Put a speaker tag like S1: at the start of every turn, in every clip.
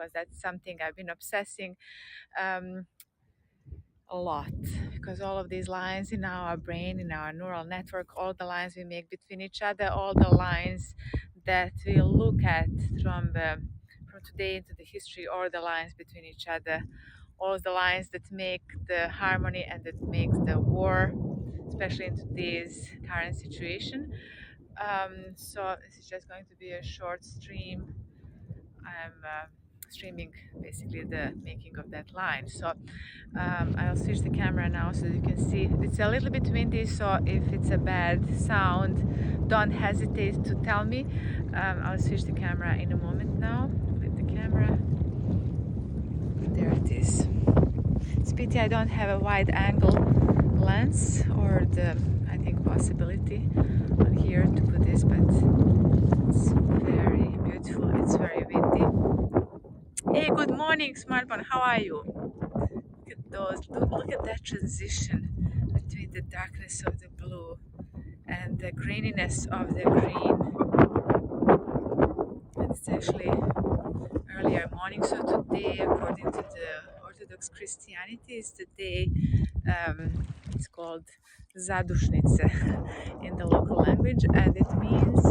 S1: because that's something I've been obsessing um, a lot, because all of these lines in our brain, in our neural network, all the lines we make between each other, all the lines that we'll look at from today into the history, or the lines between each other, all the lines that make the harmony and that makes the war, especially in today's current situation. So this is just going to be a short stream. I'm streaming basically the making of that line. So I'll switch the camera now so you can see. It's a little bit windy, so if it's a bad sound, don't hesitate to tell me. I'll switch the camera in a moment now. With the camera, there it is. It's pity I don't have a wide angle lens, or the, I think, possibility on here to put this, but it's very beautiful. It's very windy. Hey, good morning, smartphone. How are you? Look at those. Look at that transition between the darkness of the blue and the graininess of the green. And it's actually earlier morning. So today, according to the Orthodox Christianity, is the day. It's called Zadušnice in the local language, and it means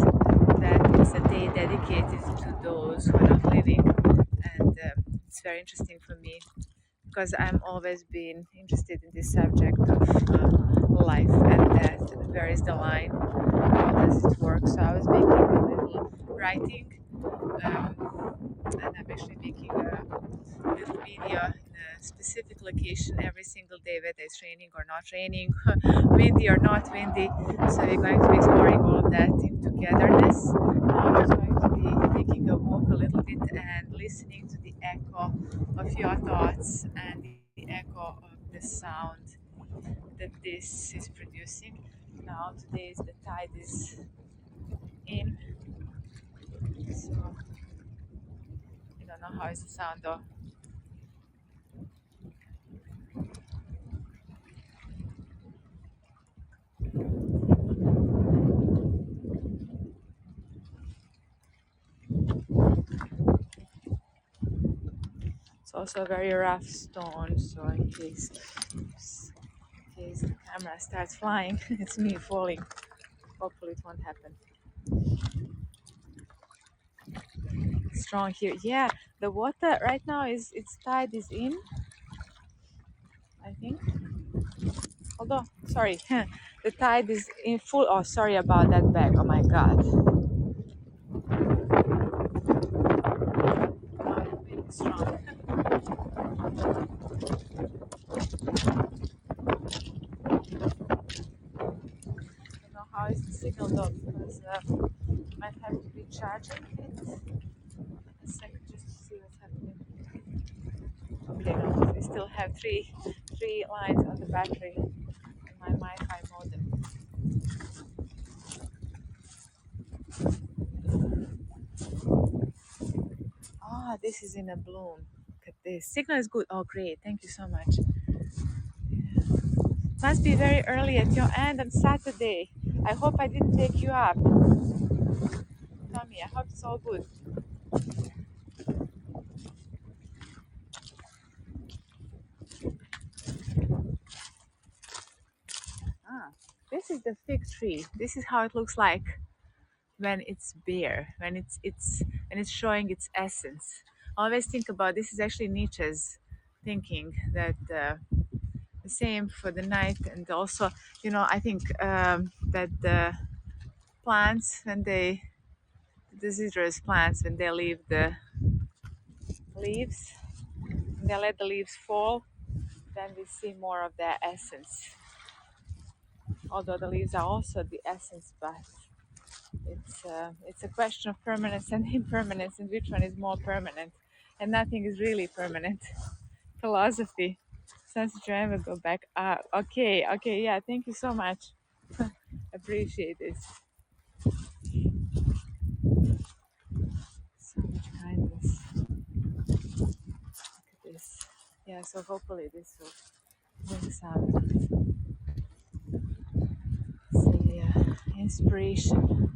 S1: that it's a day dedicated to those who are not living. And it's very interesting for me, because I'm always been interested in this subject of life and death. Where is the line? How does it work? So I was making a little writing, and I'm actually making a little video in a specific location every single day, whether it's raining or not raining, windy or not windy. So we're going to be exploring all of that in togetherness. I'm just going to be taking a walk a little bit and listening to the echo of your thoughts and the echo of the sound that this is producing. Now today the tide is in, so I don't know how is the sound though. It's also a very rough stone, so in case the camera starts flying, it's me falling. Hopefully it won't happen. Strong here. Yeah, the water right now is, its tide is in, I think. Although, sorry, the tide is in full. Oh, sorry about that bag. Oh my god. Really strong. I don't know how is the signal though, because might have to be charging it. A second, just to see what's happening. Okay, no, we still have three lines on the battery in my Wi-Fi modem. Ah, this is in a bloom. Look at this. Signal is good. Oh, great. Thank you so much. Yeah. Must be very early at your end on Saturday. I hope I didn't take you up. Tell me, I hope it's all good. Ah, this is the fig tree. This is how it looks like when it's bare, when it's showing its essence. I always think about this is actually Nietzsche's thinking that the same for the night, and also, I think that the plants, when the deciduous plants, when they leave the leaves, when they let the leaves fall, then we see more of their essence. Although the leaves are also the essence, but it's a question of permanence and impermanence, and which one is more permanent. And nothing is really permanent. Philosophy. Since you ever go back. Okay, yeah, thank you so much. Appreciate this. So much kindness. Look at this. Yeah, so hopefully this will bring some, say, inspiration.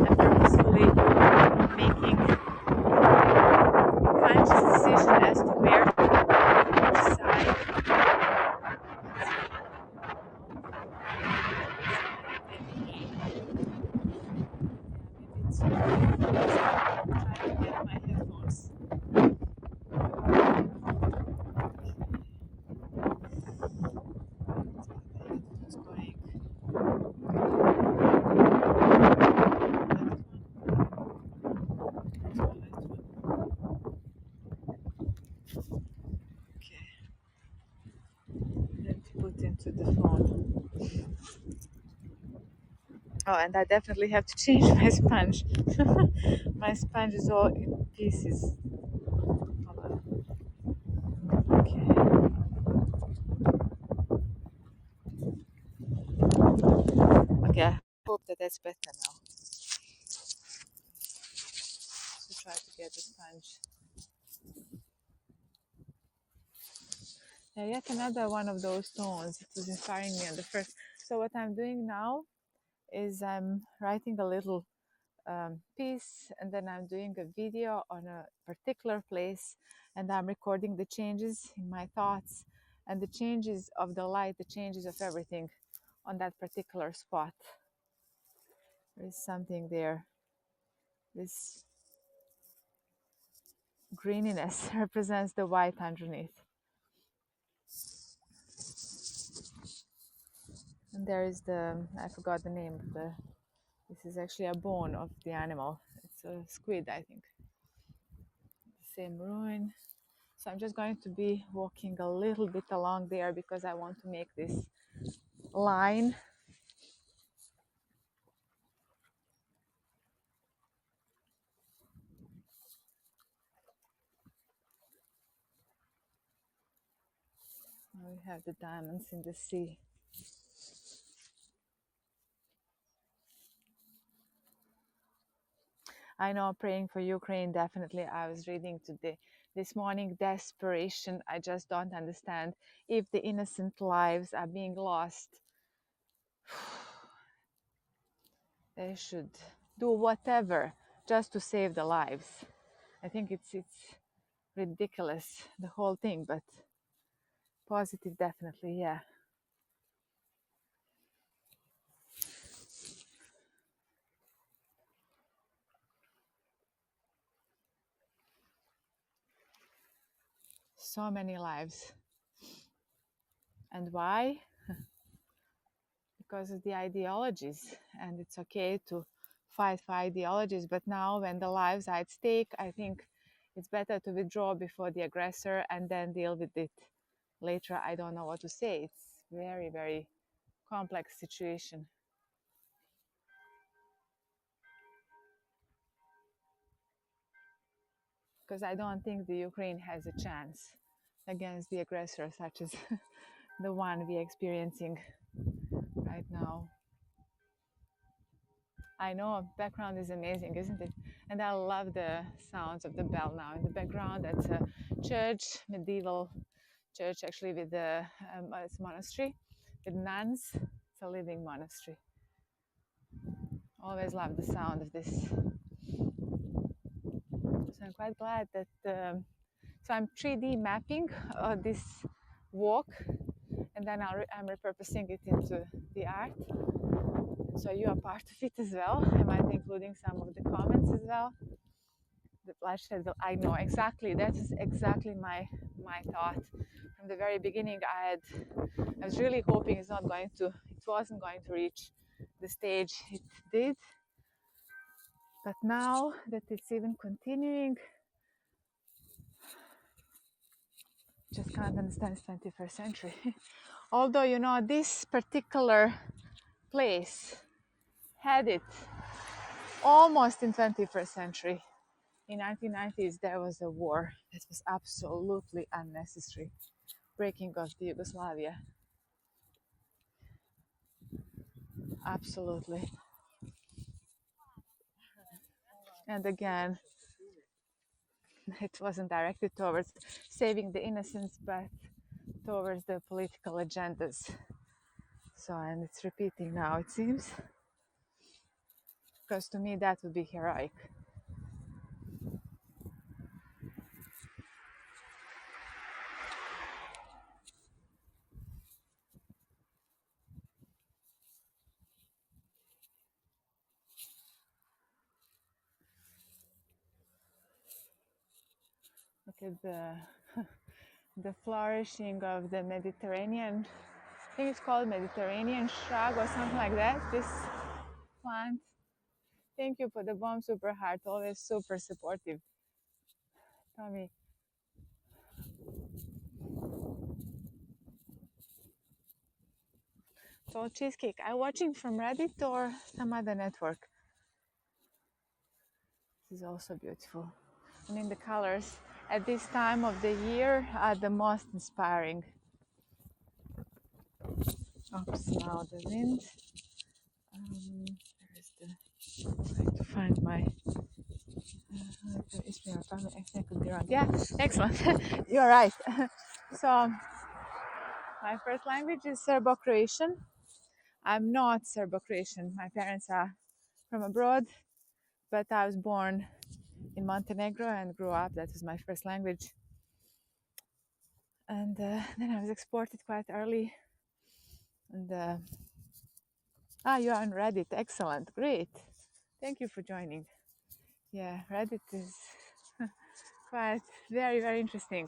S1: I purposefully Trying to get my headphones. It's going. Okay. Then to put into the phone. Oh, and I definitely have to change my sponge. My sponge is all in pieces. Hold on. Okay. Okay. I hope that that's better now. So try to get the sponge. Yeah, yet another one of those tones. It was inspiring me on the first. So what I'm doing now is I'm writing a little piece, and then I'm doing a video on a particular place, and I'm recording the changes in my thoughts and the changes of the light, the changes of everything on that particular spot. There is something there. This greeniness represents the white underneath. And there is I forgot the name of this is actually a bone of the animal. It's a squid, I think. The same ruin. So I'm just going to be walking a little bit along there because I want to make this line. We have the diamonds in the sea. I know, praying for Ukraine, definitely. I was reading today, this morning, desperation. I just don't understand. If the innocent lives are being lost, they should do whatever just to save the lives. I think it's ridiculous, the whole thing, but positive, definitely, yeah. So many lives. And why? Because of the ideologies, and it's okay to fight for ideologies, but now when the lives are at stake, I think it's better to withdraw before the aggressor and then deal with it later. I don't know what to say. It's very, very complex situation. Because I don't think the Ukraine has a chance against the aggressor such as the one we're experiencing right now. I know, background is amazing, isn't it? And I love the sounds of the bell now in the background. That's a church, medieval church, actually, with it's a monastery with nuns. It's a living monastery. Always love the sound of this. So I'm quite glad that. So I'm 3D mapping this walk, and then I'm repurposing it into the art. So you are part of it as well. I might be including some of the comments as well. The bloodshed, I know exactly. That is exactly my thought from the very beginning. I was really hoping it wasn't going to reach the stage it did. But now that it's even continuing, just can't understand it's 21st century. Although, you know, this particular place had it almost in 21st century. In 1990s, there was a war that was absolutely unnecessary, breaking of the Yugoslavia. Absolutely. And again, it wasn't directed towards saving the innocents, but towards the political agendas. So, and it's repeating now, it seems, because to me that would be heroic. at the flourishing of the Mediterranean. I think it's called Mediterranean shrub or something like that. This plant. Thank you for the bomb, super heart. Always super supportive. Tommy. So cheesecake. I'm watching from Reddit or some other network. This is also beautiful. I mean, the colors at this time of the year are the most inspiring. Oops, now the wind. There's the. Trying to find my. I could be wrong. Yeah, excellent. You're right. So, my first language is Serbo-Croatian. I'm not Serbo-Croatian. My parents are from abroad, but I was born in Montenegro and grew up. That was my first language. And then I was exported quite early. And you are on Reddit. Excellent. Great. Thank you for joining. Yeah, Reddit is quite very, very interesting.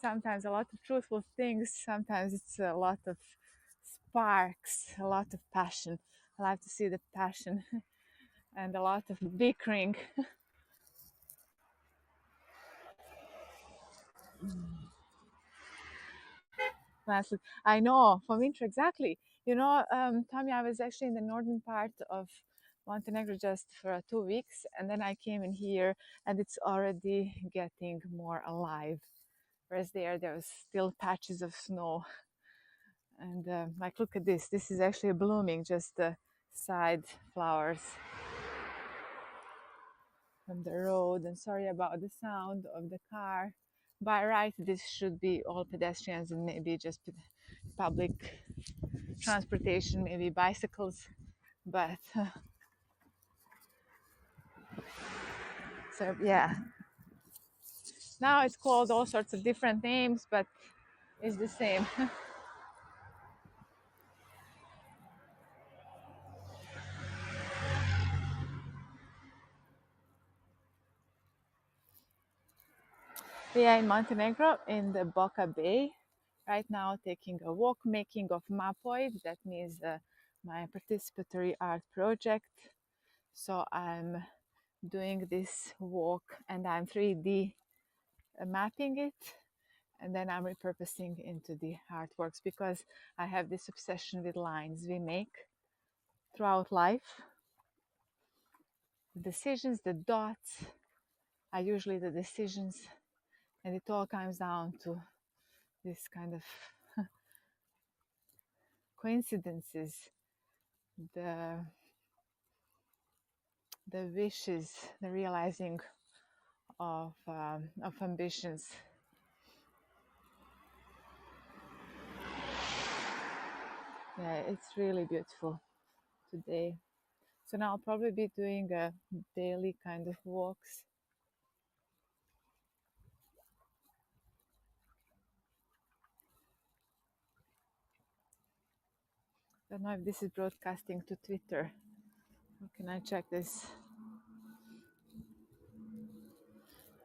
S1: Sometimes a lot of truthful things. Sometimes it's a lot of sparks, a lot of passion. I like to see the passion and a lot of bickering. I know from winter exactly. You know, Tommy, I was actually in the northern part of Montenegro just for 2 weeks, and then I came in here, and it's already getting more alive. Whereas there was still patches of snow, and like look at this. This is actually blooming, just the side flowers from the road. And sorry about the sound of the car. By right, this should be all pedestrians and maybe just public transportation, maybe bicycles, but so yeah. Now it's called all sorts of different names, but it's the same. We are in Montenegro in the Boca Bay right now, taking a walk, making of mapoid. That means my participatory art project. So I'm doing this walk and I'm 3D mapping it, and then I'm repurposing into the artworks because I have this obsession with lines we make throughout life. The decisions, the dots are usually the decisions, and it all comes down to this kind of coincidences, the the wishes, the realizing of ambitions. Yeah, it's really beautiful today. So now I'll probably be doing a daily kind of walks. I don't know if this is broadcasting to Twitter. How can I check this?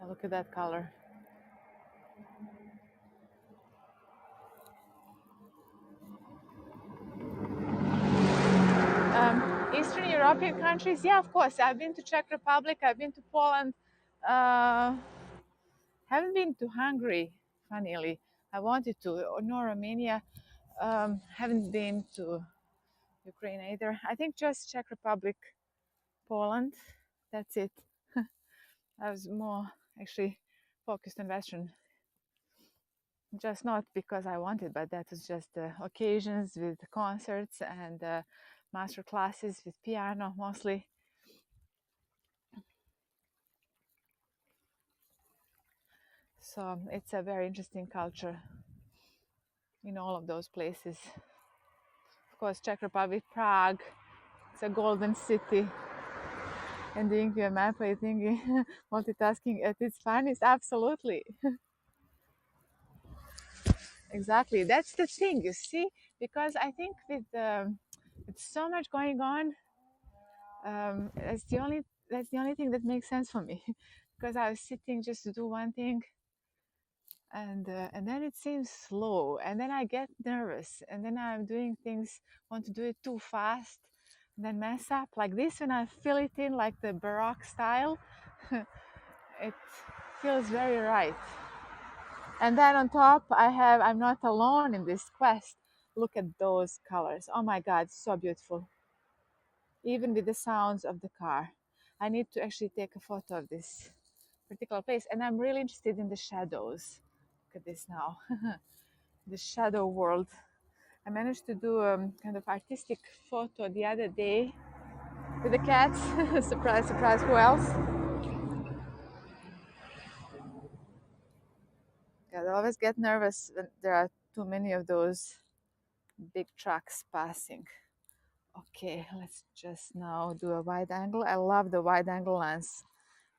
S1: Look at that color. Eastern European countries, yeah, of course. I've been to Czech Republic, I've been to Poland, haven't been to Hungary, funnily. I wanted to, nor Romania. Haven't been to Ukraine either. I think just Czech Republic, Poland. That's it. I was more actually focused on Western, just not because I wanted, but that was just occasions with concerts and master classes with piano mostly. So it's a very interesting culture in all of those places. Of course, Czech Republic, Prague, it's a golden city. And doing your map, I think multitasking at its finest, absolutely. Exactly. That's the thing, you see, because I think with so much going on, that's the only thing that makes sense for me. Because I was sitting just to do one thing, and then it seems slow, and then I get nervous, and then I'm doing things, want to do it too fast, and then mess up like this. When I fill it in like the Baroque style, it feels very right. And then on top, I'm not alone in this quest. Look at those colors. Oh my God, so beautiful. Even with the sounds of the car. I need to actually take a photo of this particular place. And I'm really interested in the shadows. Look at this now. The shadow world. I managed to do a kind of artistic photo the other day with the cats. Surprise, surprise, who else? I always get nervous when there are too many of those big trucks passing. Okay, let's just now do a wide angle. I love the wide angle lens.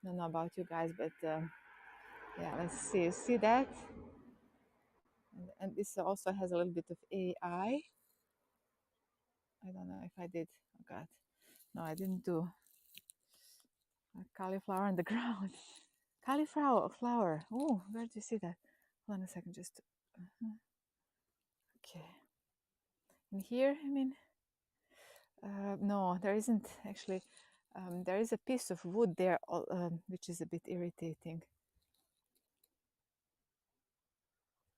S1: I don't know about you guys, but yeah, let's see. See that? And this also has a little bit of AI. I don't know if I did. Oh God, no, I didn't do a cauliflower on the ground. Cauliflower flower. Oh, where did you see that? Hold on a second, just okay. And here, I mean, no, there isn't actually. There is a piece of wood there, which is a bit irritating.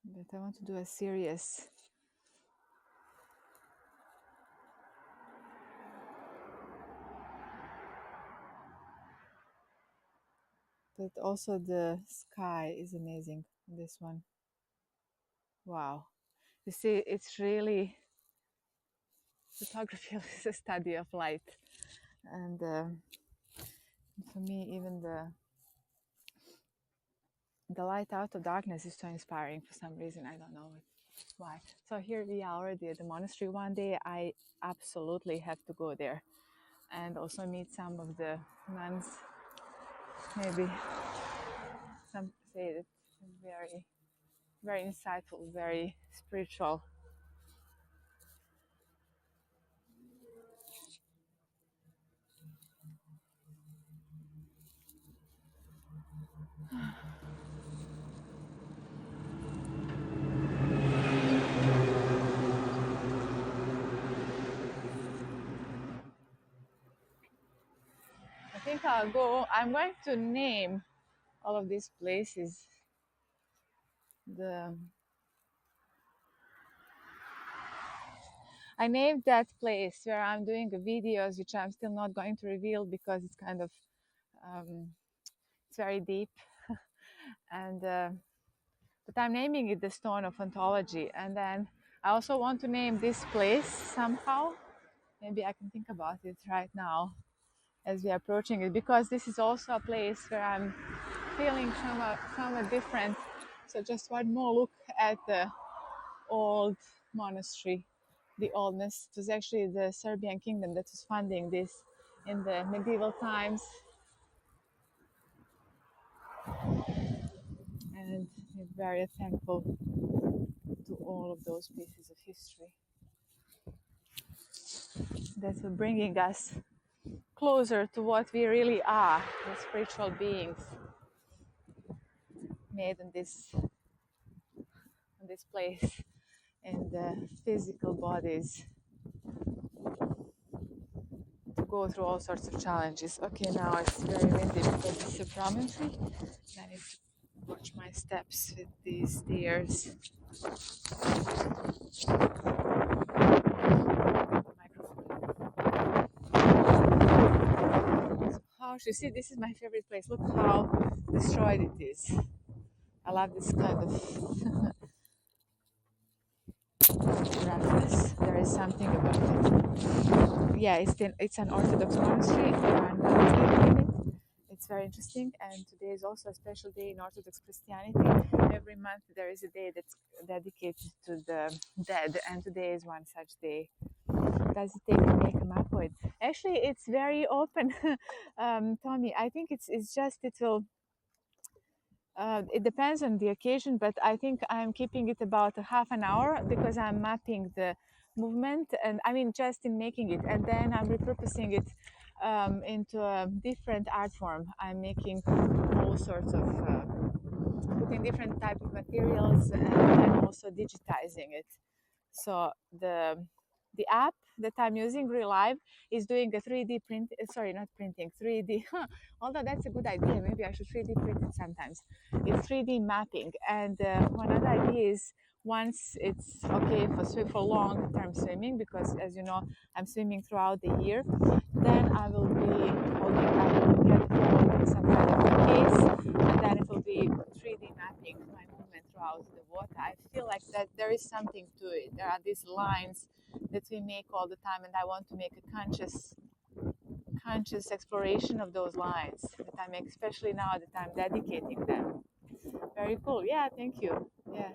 S1: But I want to do a serious. But also the sky is amazing. This one, wow! You see, it's really photography is a study of light, and for me, even the light out of darkness is so inspiring for some reason. I don't know why. So here we are already at the monastery. One day I absolutely have to go there and also meet some of the nuns. Maybe some say that very, very insightful, very spiritual. I think I'll go. I'm going to name all of these places. The I named that place where I'm doing the videos, which I'm still not going to reveal because it's kind of it's very deep, and but I'm naming it the Stone of Ontology. And then I also want to name this place somehow. Maybe I can think about it right now as we're approaching it, because this is also a place where I'm feeling somewhat different. So just one more look at the old monastery, the oldness. It was actually the Serbian kingdom that was funding this in the medieval times. And we're very thankful to all of those pieces of history that were bringing us closer to what we really are, the spiritual beings made in this place, in the physical bodies, to go through all sorts of challenges. Okay, now it's very windy because it's a promontory. I need to watch my steps with these stairs. How you see, this is my favorite place. Look how destroyed it is. I love this kind of roughness. There is something about it. Yeah, it's an Orthodox monastery. There are nuns living in it. It's very interesting. And today is also a special day in Orthodox Christianity. Every month there is a day that's dedicated to the dead, and today is one such day. Does it take to make a mapoid? Actually, it's very open, Tommy. I think it's just it will. It depends on the occasion, but I think I'm keeping it about a half an hour because I'm mapping the movement, and I mean just in making it, and then I'm repurposing it into a different art form. I'm making all sorts of putting different type of materials and also digitizing it. So the app that I'm using, Relive, is doing a 3D print. Sorry, not printing, 3D. Although that's a good idea. Maybe I should 3D print it sometimes. It's 3D mapping, and one other idea is once it's okay for long-term swimming, because as you know, I'm swimming throughout the year. Then I will get a phone with some kind of a case, and then it will be 3D mapping my movement throughout the water. I feel like that there is something to it. There are these lines that we make all the time, and I want to make a conscious exploration of those lines that I make, especially now that I'm dedicating them. Very cool. Yeah, thank you. Yeah,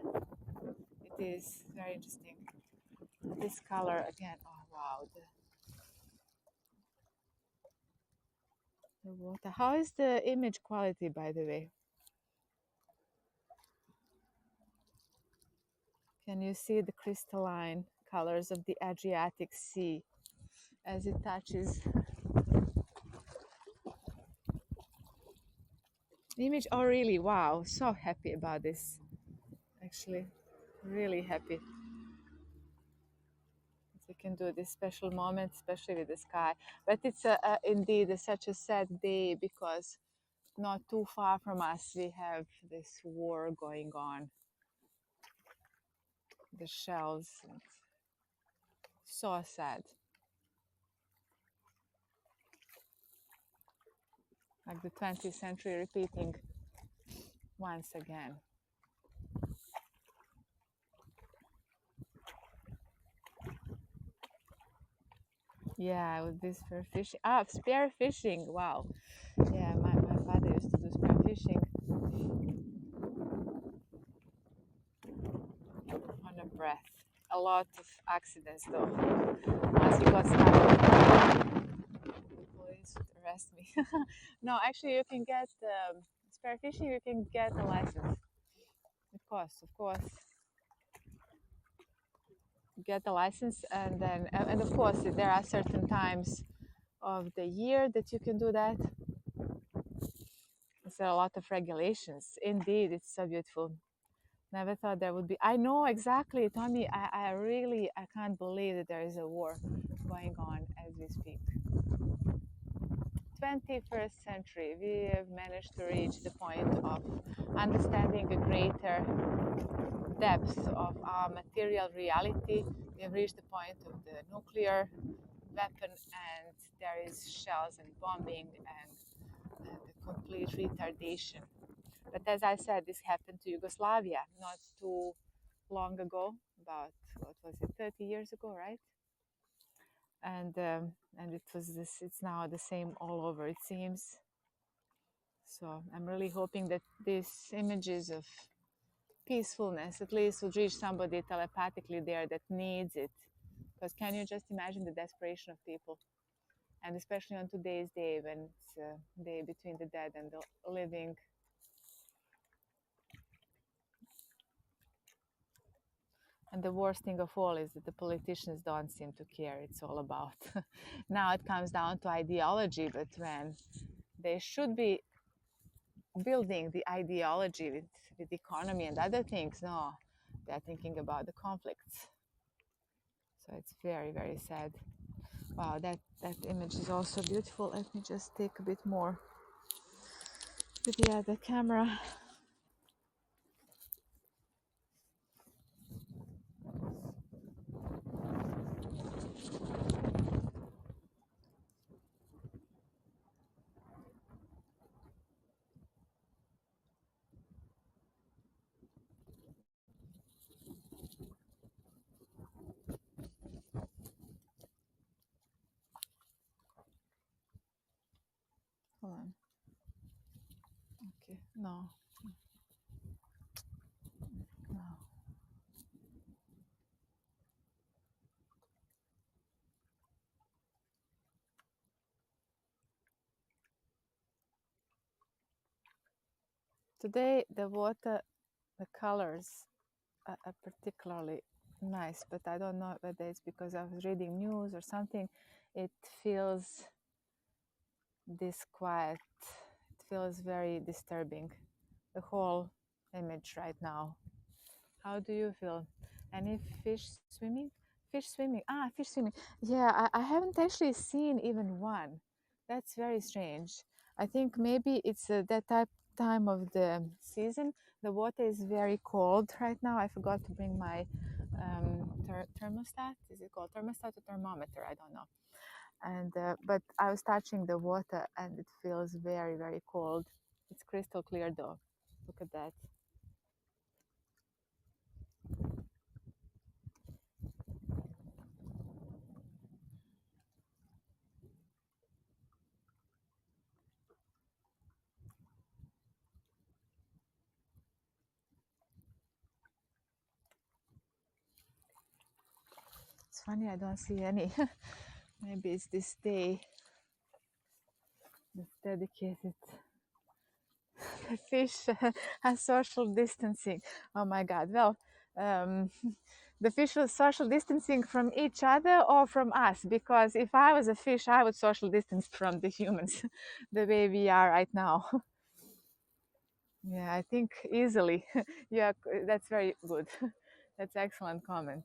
S1: it is very interesting. This color again. Oh wow, the water. How is the image quality, by the way? Can you see the crystalline colors of the Adriatic Sea as it touches the image? Oh, really? Wow. So happy about this. Actually, really happy that we can do this special moment, especially with the sky. But it's indeed such a sad day because not too far from us we have this war going on. The shells. So sad. Like the 20th century repeating once again. Yeah, with this spear fishing. Ah, spear fishing. Wow. Yeah, my father used to do spear fishing on a breath. A lot of accidents though. Once he got started, the police would arrest me. No, actually, you can get spear fishing. You can get a license. Of course, get a license, and then and of course there are certain times of the year that you can do that. There's a lot of regulations. Indeed, it's so beautiful. Never thought there would be. I know exactly, Tommy. I really I can't believe that there is a war going on as we speak. 21st century, we have managed to reach the point of understanding a greater depth of our material reality. We have reached the point of the nuclear weapon, and there is shells and bombing and the complete retardation. But as I said, this happened to Yugoslavia not too long ago, about what was it, 30 years ago, right? And it was this. It's now the same all over, it seems. So I'm really hoping that these images of peacefulness at least would reach somebody telepathically there that needs it. Because can you just imagine the desperation of people? And especially on today's day, when it's a day between the dead and the living. And the worst thing of all is that the politicians don't seem to care. It's all about. Now it comes down to ideology, but when they should be building the ideology with economy and other things, no, they're thinking about the conflicts. So it's very, very sad. Wow, that image is also beautiful. Let me just take a bit more with the other camera. Hold on. Okay, no. Today the water, the colors are particularly nice, but I don't know whether it's because I was reading news or something. It feels disquiet. It feels very disturbing. The whole image right now. How do you feel? Any fish swimming? Fish swimming. Ah, fish swimming. Yeah, I haven't actually seen even one. That's very strange. I think maybe it's that time of the season. The water is very cold right now. I forgot to bring my thermostat. Is it called thermostat or thermometer? I don't know. And but I was touching the water and it feels very, very cold. It's crystal clear though. Look at that. It's funny I don't see any. Maybe it's this day that's dedicated to fish and social distancing. Oh my God. Well, um, the fish was social distancing from each other or from us, because if I was a fish, I would social distance from the humans the way we are right now. Yeah, I think easily. Yeah, that's very good. That's excellent comment.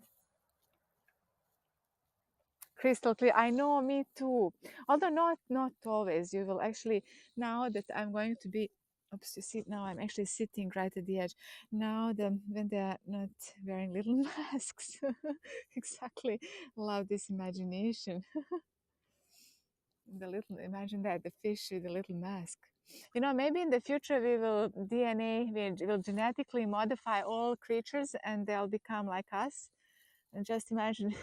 S1: Crystal clear. I know, me too. Although not always. You will actually, now that I'm going to be, oops, you see, now I'm actually sitting right at the edge. Now when they're not wearing little masks. Exactly. Love this imagination. The little, imagine that, the fish with a little mask. You know, maybe in the future we will DNA, we will genetically modify all creatures and they'll become like us. And just imagine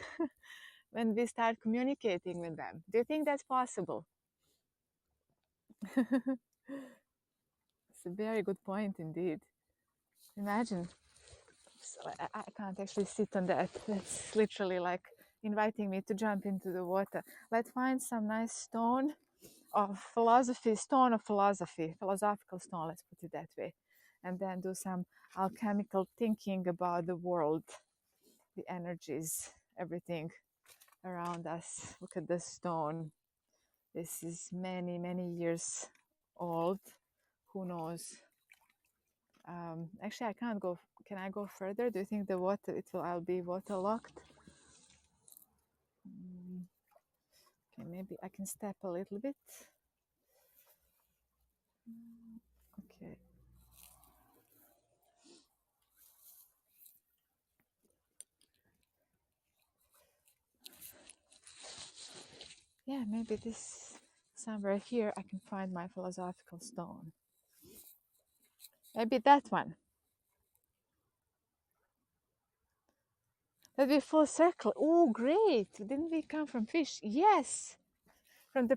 S1: when we start communicating with them. Do you think that's possible? It's a very good point indeed. Imagine. So I can't actually sit on that. That's literally like inviting me to jump into the water. Let's find some nice stone of philosophy, stone of philosophy, philosophical stone, let's put it that way. And then do some alchemical thinking about the world, the energies, everything around us. Look at this stone. This is many, many years old. Who knows? Actually, I can't go. Can I go further? Do you think the water? I'll be waterlogged. Okay, maybe I can step a little bit. Okay. Yeah, maybe this somewhere here I can find my philosophical stone. Maybe that one. That'd be full circle. Oh, great! Didn't we come from fish? Yes, from the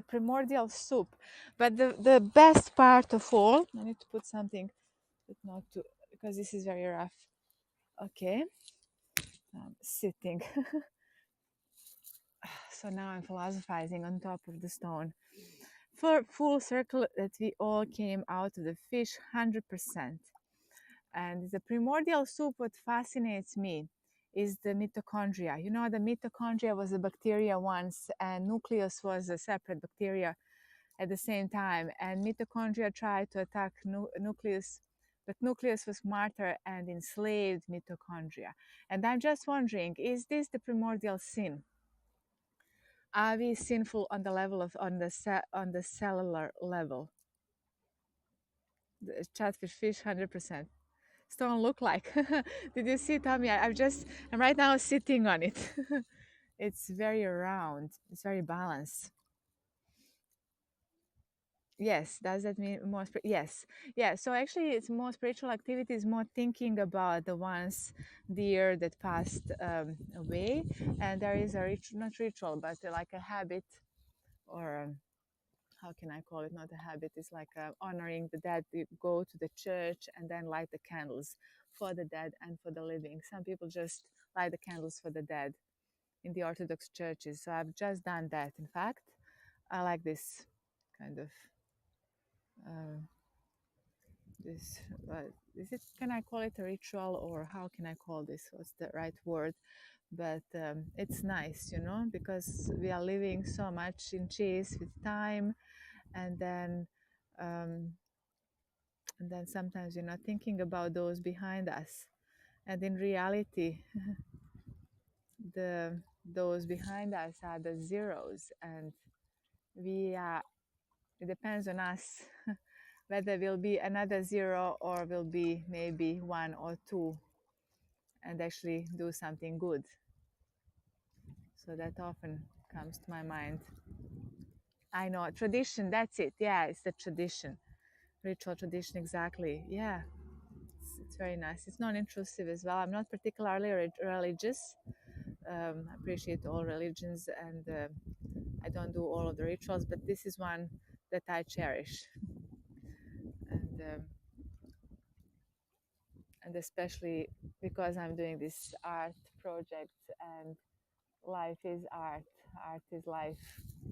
S1: primordial soup. But the best part of all, I need to put something, but not to, because this is very rough. Okay, I'm sitting. So now I'm philosophizing on top of the stone. For full circle, that we all came out of the fish 100%. And the primordial soup, what fascinates me is the mitochondria. You know, the mitochondria was a bacteria once, and nucleus was a separate bacteria at the same time. And mitochondria tried to attack nucleus, but nucleus was smarter and enslaved mitochondria. And I'm just wondering, is this the primordial sin? Are we sinful on the level of on the cellular level? The chatfish fish 100%. Stone look like? Did you see, Tommy? I'm right now sitting on it. It's very round. It's very balanced. Yes, does that mean more? Yes, yeah. So actually, it's more spiritual activity is more thinking about the ones dear that passed away, and there is a not ritual, but like a habit, or how can I call it? Not a habit. It's like honoring the dead. You go to the church and then light the candles for the dead and for the living. Some people just light the candles for the dead in the Orthodox churches. So I've just done that. In fact, I like this kind of uh, this. Is it? Can I call it a ritual, or how can I call this? What's the right word? But it's nice, you know, because we are living so much in chase with time, and then And then sometimes we're not thinking about those behind us. And in reality, the those behind us are the zeros, and we are. It depends on us whether will be another zero or will be maybe one or two, and actually do something good. So that often comes to my mind. I know tradition. That's it. Yeah, it's the tradition, ritual tradition. Exactly. Yeah, it's very nice. It's non-intrusive as well. I'm not particularly religious. I appreciate all religions, and I don't do all of the rituals, but this is one that I cherish, and especially because I'm doing this art project, and life is art. Art is life,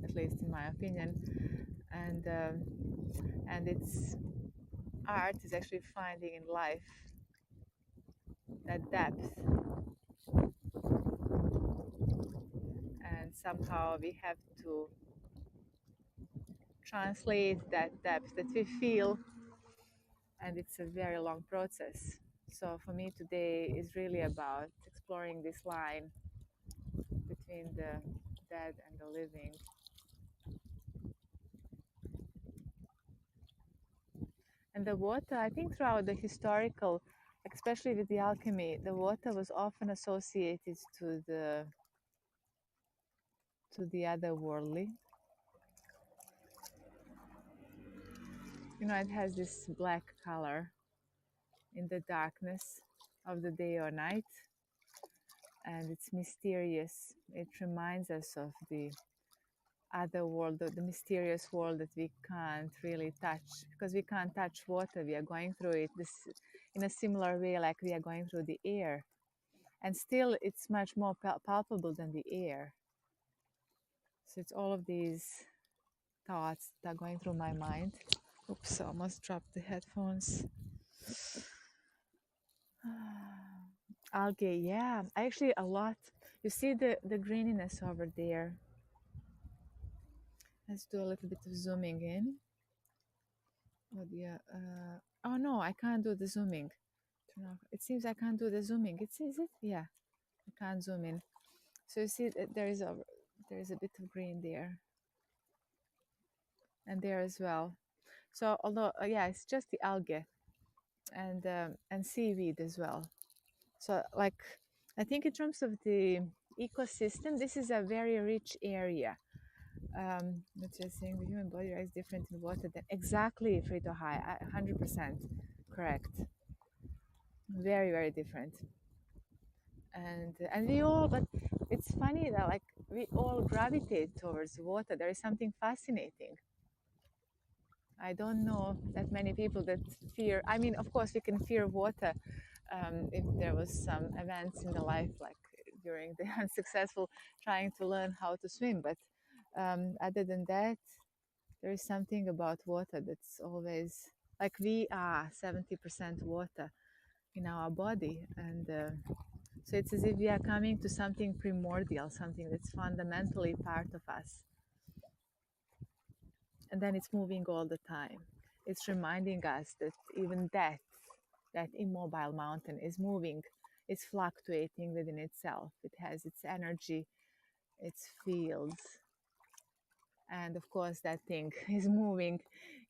S1: at least in my opinion, and it's art is actually finding in life that depth, and somehow we have to translate that depth that we feel, and it's a very long process. So for me today is really about exploring this line between the dead and the living. And the water, I think throughout the historical, especially with the alchemy, the water was often associated to the otherworldly. You know, it has this black color in the darkness of the day or night, and it's mysterious. It reminds us of the other world, the mysterious world that we can't really touch, because we can't touch water. We are going through it this in a similar way like we are going through the air, and still it's much more palpable than the air. So it's all of these thoughts that are going through my mind. Oops, I almost dropped the headphones. Algae, yeah, actually a lot. You see the greeniness over there. Let's do a little bit of zooming in. Oh, yeah. Oh no, I can't do the zooming. It seems I can't do the zooming. It says it. Yeah, I can't zoom in. So you see that there is a bit of green there, and there as well. So although yeah, it's just the algae and seaweed as well. So like I think in terms of the ecosystem, this is a very rich area. That's just saying the human body is different in water than exactly Frito High. 100% correct. Very very different. And we all, but it's funny that like we all gravitate towards water. There is something fascinating. I don't know that many people that fear. I mean, of course, we can fear water if there was some events in the life, like during the unsuccessful trying to learn how to swim. But other than that, there is something about water that's always like we are 70% water in our body, and so it's as if we are coming to something primordial, something that's fundamentally part of us. And then it's moving all the time. It's reminding us that even that immobile mountain is moving, it's fluctuating within itself. It has its energy, its fields. And of course, that thing is moving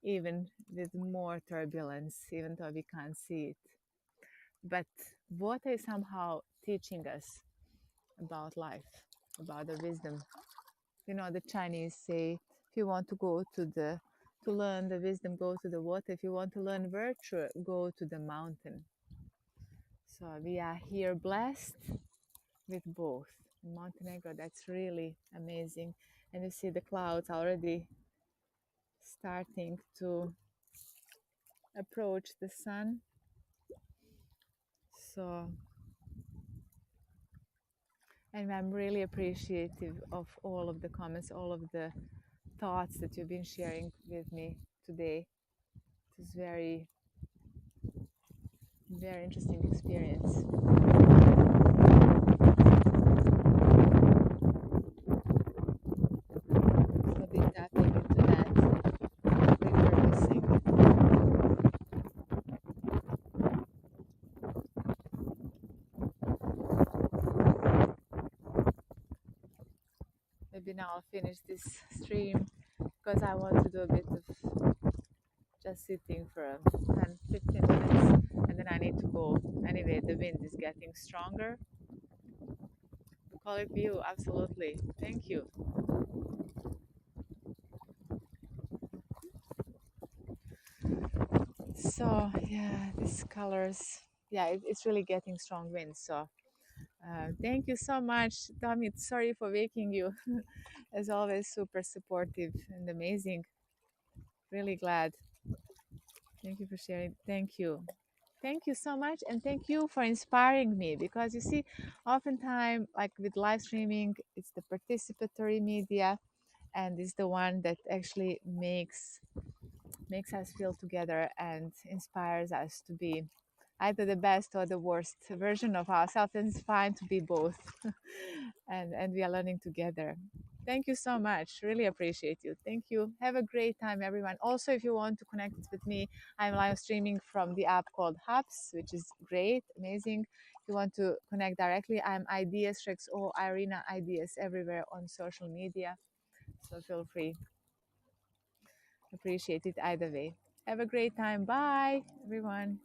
S1: even with more turbulence, even though we can't see it. But water is somehow teaching us about life, about the wisdom. You know, the Chinese say, if you want to go to learn the wisdom, go to the water. If you want to learn virtue, go to the mountain. So we are here blessed with both. In Montenegro, that's really amazing. And you see the clouds already starting to approach the sun. So, and I'm really appreciative of all of the comments, all of the thoughts that you've been sharing with me today. It was very, very interesting experience. I'll be tapping into that, repurposing. now I'll finish this stream because I want to do a bit of just sitting for 10, 15 minutes and then I need to go. Anyway, the wind is getting stronger. Bucolic view, absolutely. Thank you. So, yeah, these colors, yeah, it's really getting strong winds. So, thank you so much, Tommy. Sorry for waking you. As always, super supportive and amazing. Really glad. Thank you for sharing. Thank you. Thank you so much. And thank you for inspiring me because you see, oftentimes, like with live streaming, it's the participatory media and it's the one that actually makes us feel together and inspires us to be either the best or the worst version of ourselves. And it's fine to be both. And we are learning together. Thank you so much. Really appreciate you. Thank you. Have a great time, everyone. Also, if you want to connect with me, I'm live streaming from the app called Hubs, which is great, amazing. If you want to connect directly, I'm Ideas Rex or Irina Ideas everywhere on social media. So feel free. Appreciate it either way. Have a great time. Bye, everyone.